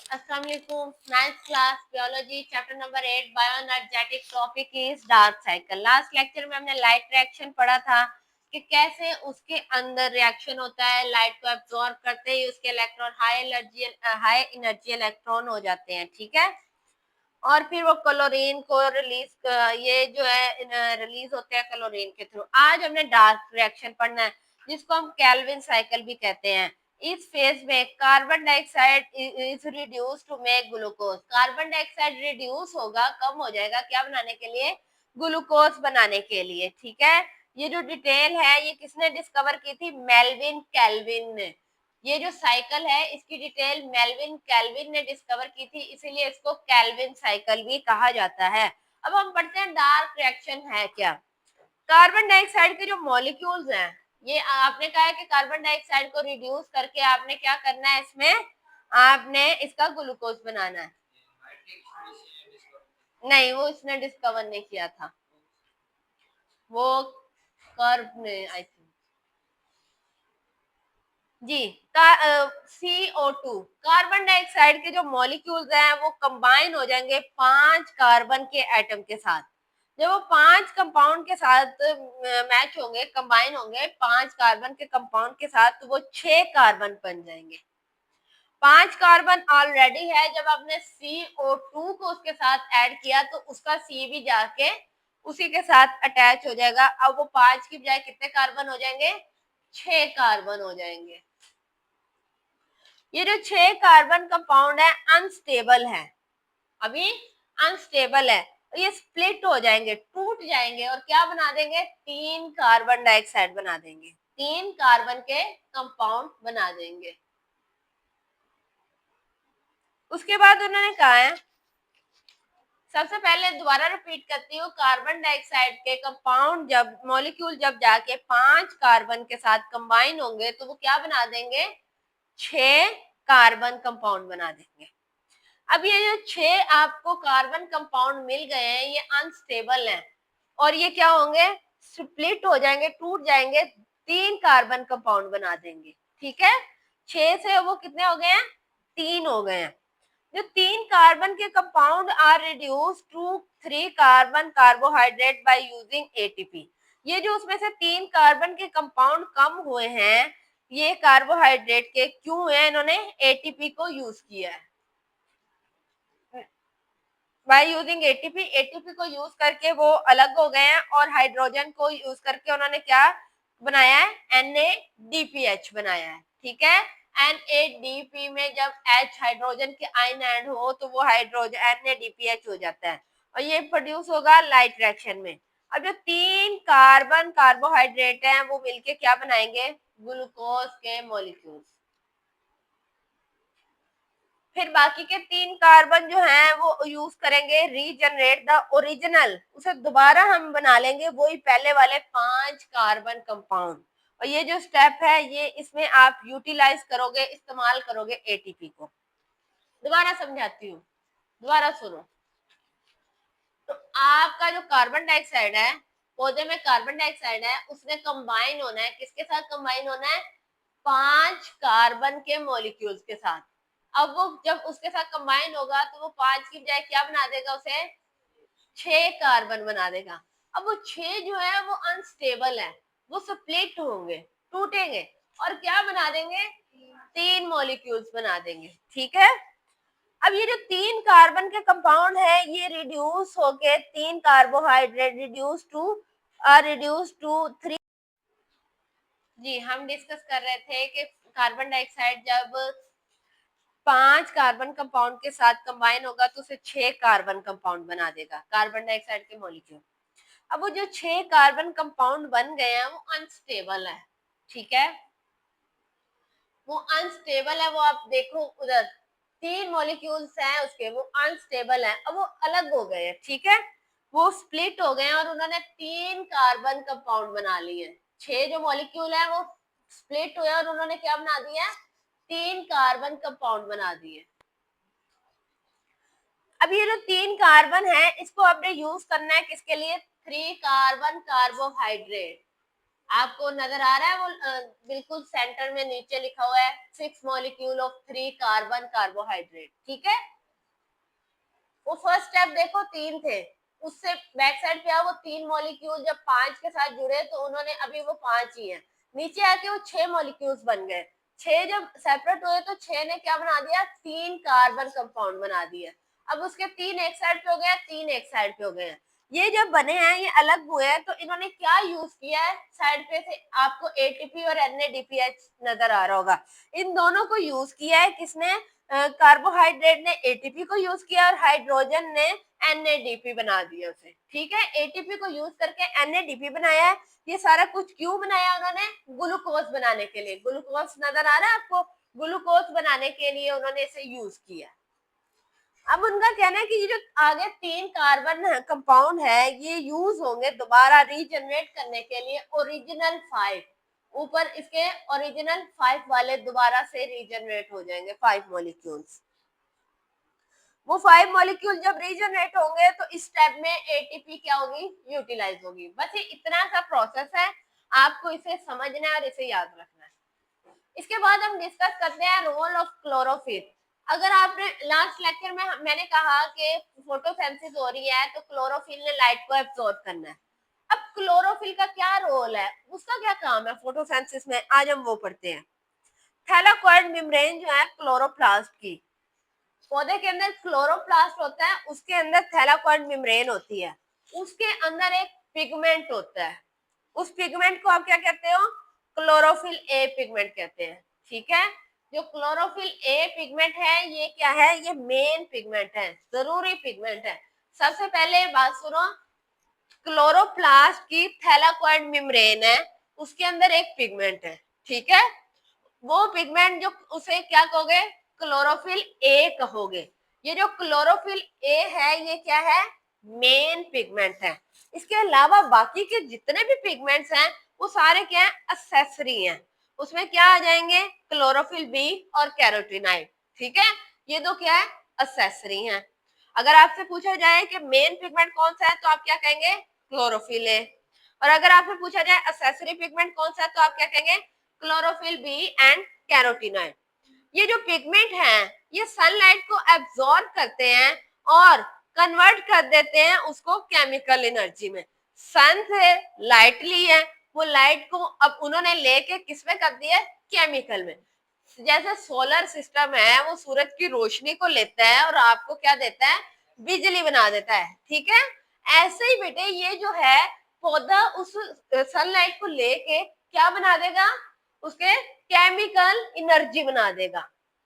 अस्सलाम वालेकुम। Ninth class biology chapter number 8 bioenergetic topic is dark cycle. Last lecture में हमने लाइट रिएक्शन पढ़ा था कि कैसे उसके अंदर रिएक्शन होता है, लाइट को एब्जॉर्ब करते ही उसके इलेक्ट्रॉन हाई एनर्जी इलेक्ट्रॉन हो जाते हैं, ठीक है। और फिर वो क्लोरीन को ये जो है रिलीज होते हैं क्लोरीन के थ्रू। आज हमने डार्क रिएक्शन पढ़ना है जिसको हम कैल्विन साइकिल भी कहते हैं। इस फेज में carbon dioxide is reduce to make glucose. Carbon dioxide reduce होगा, कम हो जाएगा, क्या बनाने के लिए? ग्लूकोज बनाने के लिए, ठीक है। ये जो डिटेल है ये किसने डिस्कवर की थी? मेल्विन कैल्विन ने। ये जो साइकिल है इसकी डिटेल मेल्विन कैल्विन ने डिस्कवर की थी, इसीलिए इसको कैल्विन साइकिल भी कहा जाता है। अब हम पढ़ते हैं डार्क रिएक्शन है क्या। कार्बन डाइऑक्साइड के जो मॉलिक्यूल्स हैं, ये आपने कहा है कि कार्बन डाइऑक्साइड को रिड्यूस करके आपने क्या करना है, इसमें आपने इसका ग्लूकोज बनाना है। नहीं, वो इसने डिस्कवर नहीं किया था, वो कर्व ने आई थिंक। जी, CO2 कार्बन डाइऑक्साइड के जो मॉलिक्यूल्स हैं वो कंबाइन हो जाएंगे 5 कार्बन के एटम के साथ। जब वो 5 कंपाउंड के साथ मैच होंगे, कंबाइन होंगे 5 कार्बन के कंपाउंड के साथ, तो वो 6 कार्बन बन जाएंगे। 5 कार्बन ऑलरेडी है, जब आपने CO2 को उसके साथ ऐड किया तो उसका C भी जाके उसी के साथ अटैच हो जाएगा। अब वो 5 की बजाय कितने कार्बन हो जाएंगे? 6 कार्बन हो जाएंगे। ये जो 6 कार्बन कंपाउंड है अनस्टेबल है, अभी अनस्टेबल है। ये स्प्लिट हो जाएंगे, टूट जाएंगे और क्या बना देंगे? 3 कार्बन डाइऑक्साइड बना देंगे, 3 कार्बन के कंपाउंड बना देंगे। उसके बाद उन्होंने कहा है, सबसे पहले दोबारा रिपीट करती हूँ, कार्बन डाइऑक्साइड के कंपाउंड जब मॉलिक्यूल जब जाके 5 कार्बन के साथ कंबाइन होंगे तो वो क्या बना देंगे? 6 कार्बन कंपाउंड बना देंगे। अब ये जो 6 आपको कार्बन कंपाउंड मिल गए हैं ये अनस्टेबल हैं और ये क्या होंगे? स्प्लिट हो जाएंगे, टूट जाएंगे, 3 कार्बन कंपाउंड बना देंगे, ठीक है। 6 से वो कितने हो गए हैं? 3 हो गए हैं। जो 3 कार्बन के compound are reduce to 3 carbon carbohydrate by using ATP. ये जो उसमें से 3 कार्बन के कंपाउंड कम हुए हैं, ये कार्बोहाइड्रेट के क्यों हुए? इन्होंने एटीपी को यूज किया है। बाय यूजिंग एटीपी, एटीपी को यूज करके वो अलग हो गए हैं और हाइड्रोजन को यूज करके उन्होंने क्या बनाया है? NADPH बनाया है, ठीक है। NADP में जब H हाइड्रोजन के आयन ऐड हो तो वो हाइड्रोजन NADPH हो जाता है और ये प्रोड्यूस होगा लाइट रिएक्शन में। अब जो 3 कार्बन कार्बोहाइड्रेट हैं वो मिलके क्या बनाएंगे? ग्लूकोज के मॉलिक्यूल्स। फिर बाकी के 3 कार्बन जो हैं वो यूज करेंगे रीजनरेट द ओरिजिनल, उसे दोबारा हम बना लेंगे वही पहले वाले 5 कार्बन कंपाउंड। और ये जो स्टेप है ये इसमें आप यूटिलाइज करोगे, इस्तेमाल करोगे एटीपी को। दोबारा समझाती हूँ, दोबारा सुनो। तो आपका जो कार्बन डाइऑक्साइड है, पौधे में कार्बन डाइऑक्साइड है, उसने कंबाइन होना है, किसके साथ कंबाइन होना है? 5 कार्बन के मॉलिक्यूल्स के साथ। अब वो जब उसके साथ कंबाइन होगा तो वो 5 की बजाय क्या बना देगा? उसे 6 कार्बन बना देगा। अब वो 6 जो है वो अनस्टेबल है, वो स्प्लिट होंगे, टूटेंगे और क्या बना देंगे? 3 मॉलिक्यूल्स बना देंगे, ठीक है। अब ये जो 3 कार्बन के कंपाउंड है ये रिड्यूस होके 3 कार्बोहाइड्रेट रिड्यूस टू 3। जी, हम डिस्कस कर रहे थे कि कार्बन डाइऑक्साइड जब 5 कार्बन कंपाउंड के साथ कंबाइन होगा तो उसे 6 कार्बन कंपाउंड बना देगा, कार्बन डाइऑक्साइड के मॉलिक्यूल। अब वो जो 6 कार्बन कंपाउंड बन गए हैं वो अनस्टेबल है, ठीक है। वो अनस्टेबल है, वो आप देखो उधर 3 मॉलिक्यूल्स हैं उसके, वो अनस्टेबल है। अब वो अलग हो गए हैं, ठीक है, वो स्प्लिट हो गए हैं और उन्होंने 3 कार्बन कंपाउंड बना लिए। 6 जो मॉलिक्यूल है वो स्प्लिट हुए और उन्होंने क्या बना दिया? 3 कार्बन कंपाउंड बना दिए। अब ये जो 3 कार्बन है इसको आपने यूज करना है किसके लिए? 3 कार्बन कार्बोहाइड्रेट। आपको नजर आ रहा है वो बिल्कुल सेंटर में नीचे लिखा हुआ है 6 मॉलिक्यूल ऑफ 3 कार्बन कार्बोहाइड्रेट, ठीक है। वो फर्स्ट स्टेप देखो 3 थे, उससे बैक साइड पे आओ, वो 3 मॉलिक्यूल जब 5 के साथ जुड़े तो उन्होंने अभी वो 5 ही है, नीचे आके वो 6 मॉलिक्यूल्स बन गए। 6 जब सेपरेट हुए तो 6 ने क्या बना दिया, 3 कार्बन कंपाउंड बना दिया। अब उसके 3 एक साइड पे हो गए, 3 एक साइड पे हो गए। ये जब बने हैं, ये अलग हुए हैं, तो इन्होंने क्या यूज किया है, साइड पे से आपको एटीपी और एनएडीपीएच नजर आ रहा होगा। इन दोनों को यूज किया है किसने, कार्बोहाइड्रेट ने एटीपी को यूज किया और हाइड्रोजन ने एनएडीपी बना दिया उसे, ठीक है। एटीपी को यूज करके एनएडीपी बनाया है। ये सारा कुछ क्यों बनाया उन्होंने, ग्लूकोज बनाने के लिए। ग्लूकोज नजर आ रहा है आपको, ग्लूकोज बनाने के लिए उन्होंने इसे यूज किया। अब उनका कहना है कि ये जो आगे 3 कार्बन कंपाउंड है ये यूज होंगे दोबारा रीजनरेट करने के लिए ओरिजिनल 5, ऊपर इसके ओरिजिनल 5 वाले दोबारा से रीजनरेट हो जाएंगे 5 मॉलिक्यूल्स। वो 5 मॉलिक्यूल जब रीजनरेट होंगे तो इस स्टेप में एटीपी क्या होगी, यूटिलाइज होगी। बस ये इतना सा प्रोसेस है, आपको इसे समझना है और इसे याद रखना है। इसके बाद हम डिस्कस करते हैं रोल ऑफ क्लोरोफिल। अगर आपने लास्ट लेक्चर में मैंने कहा कि फोटोसिंथेसिस हो रही है तो क्लोरोफिल ने लाइट को एब्सॉर्ब करना है। अब क्लोरोफिल का क्या रोल है, उसका क्या काम है फोटोसिंथेसिस में, आज हम वो पढ़ते हैं। थैलाकोइड मेम्ब्रेन जो है क्लोरोप्लास्ट की, पौधे के अंदर क्लोरोप्लास्ट होता है, उसके अंदर थैलाकोइड मेम्ब्रेन होती है, उसके अंदर एक पिगमेंट होता है। उस पिगमेंट को आप क्या कहते हो, क्लोरोफिल ए पिगमेंट कहते हैं, ठीक है। जो क्लोरोफिल ए पिगमेंट है ये क्या है, ये मेन पिगमेंट है, जरूरी पिगमेंट है। सबसे पहले बात सुनो, क्लोरोप्लास्ट की थैलाकोइड मेम्ब्रेन है, उसके अंदर एक पिगमेंट है, ठीक है। वो पिगमेंट जो उसे क्या कहोगे, क्लोरोफिल ए कहोगे। ये जो क्लोरोफिल ए है ये क्या है, मेन पिगमेंट है। इसके अलावा बाकी के जितने भी पिगमेंट्स हैं वो सारे क्या है, एक्सेसरी हैं। उसमें क्या आ जाएंगे, क्लोरोफिल बी और कैरोटीनाइड, ठीक है। ये दो क्या है, एक्सेसरी हैं। अगर आपसे पूछा जाए कि मेन पिगमेंट कौन सा है तो आप क्या कहेंगे, क्लोरोफिल ए। और अगर आपसे पूछा जाए एक्सेसरी पिगमेंट कौन सा है तो आप क्या कहेंगे, क्लोरोफिल बी एंड कैरोटीनॉइड। ये जो पिगमेंट हैं ये सनलाइट को एब्जॉर्ब करते हैं और कन्वर्ट कर देते हैं उसको केमिकल एनर्जी में। सन से लाइट ली है, वो लाइट को अब उन्होंने लेके किसमें कर दिया, केमिकल में। जैसे सोलर सिस्टम है वो सूरज की रोशनी को लेता है और आपको क्या देता है, बिजली बना देता है, ठीक है। ऐसे ही बेटे ये जो है पौधा उस सनलाइट को लेके क्या बना देगा, उसके केमिकल एनर्जी बना देगा।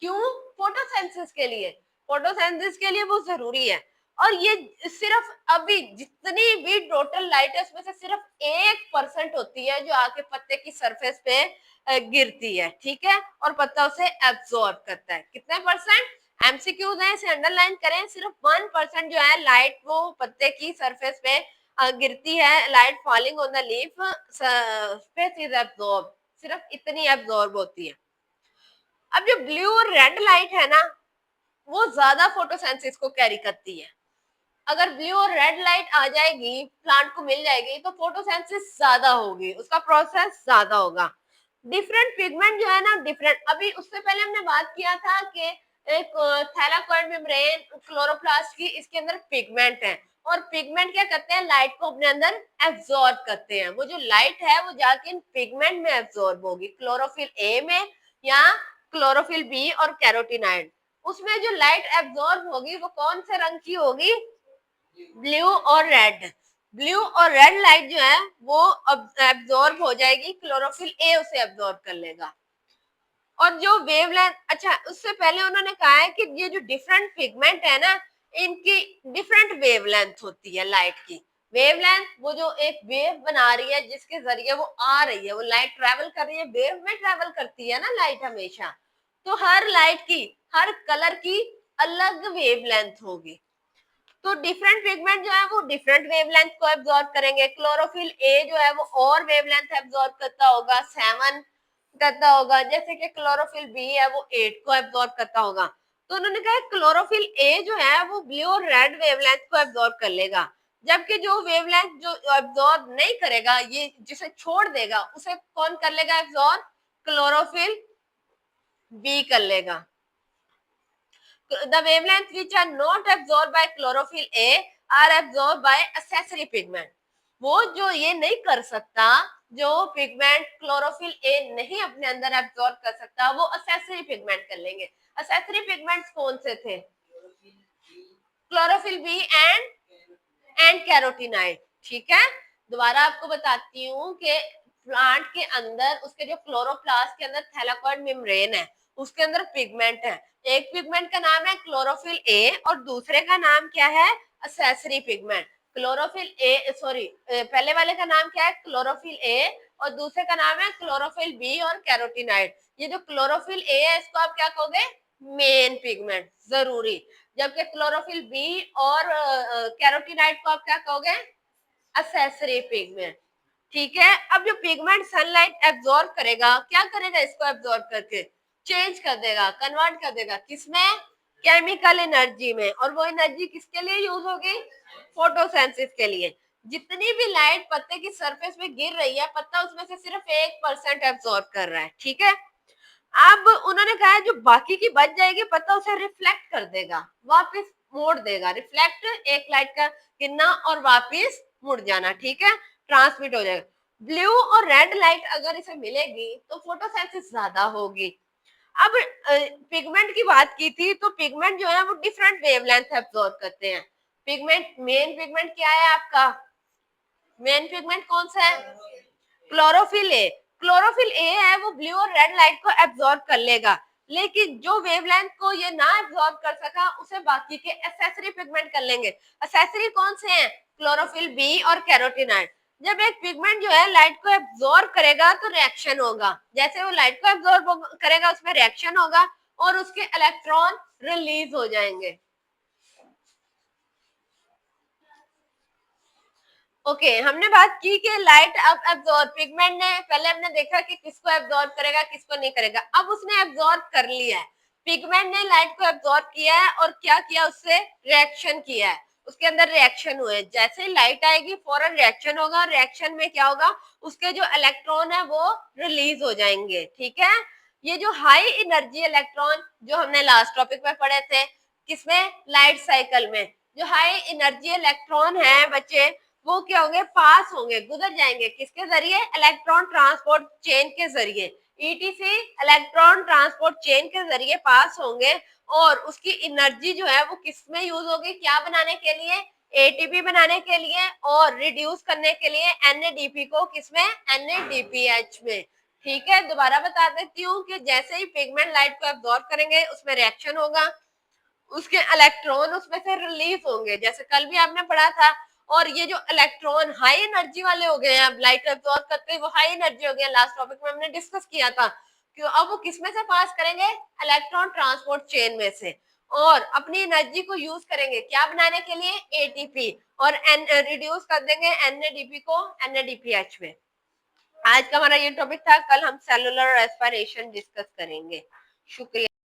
क्यों, फोटोसिंथेसिस के लिए, फोटोसिंथेसिस के लिए वो जरूरी है। और ये सिर्फ अभी जितनी भी टोटल लाइट है उसमें से सिर्फ 1% होती है जो आके पत्ते की सरफेस पे गिरती है, ठीक है, और पत्ता उसे एब्सॉर्ब करता है। कितने परसेंट, एमसीक्यूज है इसे अंडरलाइन करें, सिर्फ 1% जो है लाइट वो पत्ते की सरफेस पे गिरती है, light falling on the leaf surface is absorb, सिर्फ इतनी एब्सॉर्ब होती है। अब जो ब्लू और रेड लाइट है ना वो ज्यादा फोटोसिंथेसिस को कैरी करती है। अगर ब्लू और रेड लाइट आ जाएगी, प्लांट को मिल जाएगी तो फोटोसिंथेसिस ज्यादा होगी, उसका प्रोसेस ज्यादा होगा। डिफरेंट पिगमेंट जो है ना डिफरेंट, अभी उससे पहले हमने बात किया था कि एक थैलाकोइड मेम्ब्रेन क्लोरोप्लास्ट की, इसके अंदर पिगमेंट है और पिगमेंट क्या करते हैं, लाइट को अपने अंदर एब्सॉर्ब करते हैं। वो जो लाइट है वो जाके इन पिगमेंट में एब्सॉर्ब होगी, क्लोरोफिल ए में या क्लोरोफिल बी और कैरोटीनाइड। उसमें जो लाइट एब्सॉर्ब होगी वो कौन से रंग की होगी, ब्लू और रेड। ब्लू और रेड लाइट जो है वो एब्सॉर्ब हो जाएगी, क्लोरोफिल ए उसे एब्सॉर्ब कर लेगा। और जो वेवलेंथ, अच्छा उससे पहले उन्होंने कहा है कि ये जो डिफरेंट पिगमेंट है ना इनकी डिफरेंट वेवलेंथ होती है लाइट की। वेवलेंथ वो जो एक वेव बना रही है जिसके जरिए वो आ रही है, वो लाइट ट्रेवल कर रही है, वेव में ट्रेवल करती है ना लाइट हमेशा, तो हर लाइट की, हर कलर की अलग वेवलेंथ होगी। तो डिफरेंट पिगमेंट जो है वो डिफरेंट वेवलेंथ को एब्सॉर्ब करेंगे। क्लोरोफिल ए जो है वो और वेवलेंथ एब्सॉर्ब करता होगा, 7 करता होगा, जैसे कि क्लोरोफिल बी है वो 8 को एब्सॉर्ब करता होगा। तो उन्होंने कहा क्लोरोफिल ए जो है वो ब्लू और रेड वेवलेंथ को एब्सॉर्ब कर लेगा, जबकि जो वेवलेंथ जो एब्जॉर्ब नहीं करेगा, ये जिसे छोड़ देगा, उसे कौन कर लेगा एब्जॉर्ब? क्लोरोफिल बी कर लेगा. The wavelengths which are not absorbed by chlorophyll A are absorbed by accessory pigment. वो जो ये नहीं कर सकता, जो पिगमेंट क्लोरोफिल ए नहीं अपने अंदर एब्जॉर्ब कर सकता, वो असेसरी पिगमेंट कर लेंगे. असेसरी पिगमेंट्स कौन से थे? Chlorophyll B and carotenoid. ठीक है, दोबारा आपको बताती हूँ कि प्लांट के अंदर उसके जो क्लोरोप्लास्ट के अंदर थैलाकोइड मेम्ब्रेन है, उसके अंदर पिगमेंट है. एक पिगमेंट का नाम है क्लोरोफिल ए और दूसरे का नाम क्या है? Accessory pigment. Chlorophyll A, sorry, पहले वाले का नाम क्या है? क्लोरोफिल ए, और दूसरे का नाम है क्लोरोफिल बी और कैरोटीनाइड. ये जो क्लोरोफिल ए है, इसको आप क्या कहोगे? मेन पिगमेंट, जरूरी. जबकि क्लोरोफिल बी और कैरोटीनाइड को आप क्या कहोगे? Accessory pigment. ठीक है, अब जो पिगमेंट सनलाइट एब्जॉर्ब करेगा, क्या करेगा? इसको एब्जॉर्ब करके चेंज कर देगा, कन्वर्ट कर देगा. किसमें? केमिकल एनर्जी में. और वो एनर्जी किसके लिए यूज होगी? फोटोसेंसिस के लिए. जितनी भी लाइट पत्ते की सरफेस पे गिर रही है, पत्ता उसमें से सिर्फ 1% एब्जॉर्ब कर रहा है. ठीक है, अब उन्होंने कहा है जो बाकी की बच जाएगी, पत्ता उसे रिफ्लेक्ट कर देगा, वापस मोड़ देगा. रिफ्लेक्ट, एक लाइट का गिरना और वापस मुड़ जाना. ठीक है, ट्रांसमिट हो जाएगा. ब्लू और रेड लाइट अगर इसे मिलेगी तो फोटोसेंसिस ज्यादा होगी. अब पिगमेंट की बात की थी, तो पिगमेंट जो है वो डिफरेंट वेवलेंथ एब्जॉर्ब करते हैं. पिगमेंट, मेन पिगमेंट क्या है आपका? मेन पिगमेंट कौन सा है? Chlorophyll A. क्लोरोफिल ए है, वो ब्लू और रेड लाइट को एब्जॉर्ब कर लेगा. लेकिन जो वेवलेंथ को ये ना एब्जॉर्ब कर सका, उसे बाकी के एसेसरी पिगमेंट कर लेंगे. एसेसरी कौन से हैं? क्लोरोफिल बी और कैरोटीनाइड. जब एक पिगमेंट जो है लाइट को एब्जॉर्ब करेगा तो रिएक्शन होगा. जैसे वो लाइट को एब्जॉर्ब करेगा, उसमें रिएक्शन होगा और उसके इलेक्ट्रॉन रिलीज हो जाएंगे. ओके, हमने बात की कि लाइट अब एब्जॉर्ब, पिगमेंट ने पहले हमने देखा कि किसको एब्जॉर्ब करेगा, किसको नहीं करेगा. अब उसने एब्जॉर्ब कर लिया है, पिगमेंट ने लाइट को एब्जॉर्ब किया है और क्या किया? उससे रिएक्शन किया है, उसके अंदर रिएक्शन हुए. जैसे लाइट आएगी फौरन रिएक्शन होगा, और रिएक्शन में क्या होगा? उसके जो इलेक्ट्रॉन है वो रिलीज हो जाएंगे. ठीक है, ये जो हाई एनर्जी इलेक्ट्रॉन जो हमने लास्ट टॉपिक में पढ़े थे, किसमें? लाइट साइकिल में. जो हाई एनर्जी इलेक्ट्रॉन है बच्चे, वो क्या होंगे? पास होंगे, गुजर जाएंगे. किसके जरिए? इलेक्ट्रॉन ट्रांसपोर्ट चेन के जरिए. ईटीसी, इलेक्ट्रॉन ट्रांसपोर्ट चेन के जरिए पास होंगे. और उसकी एनर्जी जो है वो किसमें यूज होगी? क्या बनाने के लिए? एटीपी बनाने के लिए, और रिड्यूस करने के लिए एनएडीपी को. किसमें? एनएडीपीएच में. ठीक है, दोबारा बता देती हूँ कि जैसे ही पिगमेंट लाइट को एब्जॉर्ब करेंगे, उसमें रिएक्शन होगा, उसके इलेक्ट्रॉन उसमें से रिलीज होंगे, जैसे कल भी आपने पढ़ा था. और ये जो इलेक्ट्रॉन हाई एनर्जी वाले हो गए हैं, अब लाइट एब्जॉर्ब करते हैं वो हाई एनर्जी हो गए. लास्ट टॉपिक में हमने डिस्कस किया था कि अब वो किस में से पास करेंगे? इलेक्ट्रॉन ट्रांसपोर्ट चेन में से. और अपनी एनर्जी को यूज करेंगे क्या बनाने के लिए? एटीपी. और एन रिड्यूस कर देंगे एनएडीपी को एनएडीपीएच में. आज का हमारा ये टॉपिक था. कल हम सेलुलर रेस्पिरेशन डिस्कस करेंगे. शुक्रिया.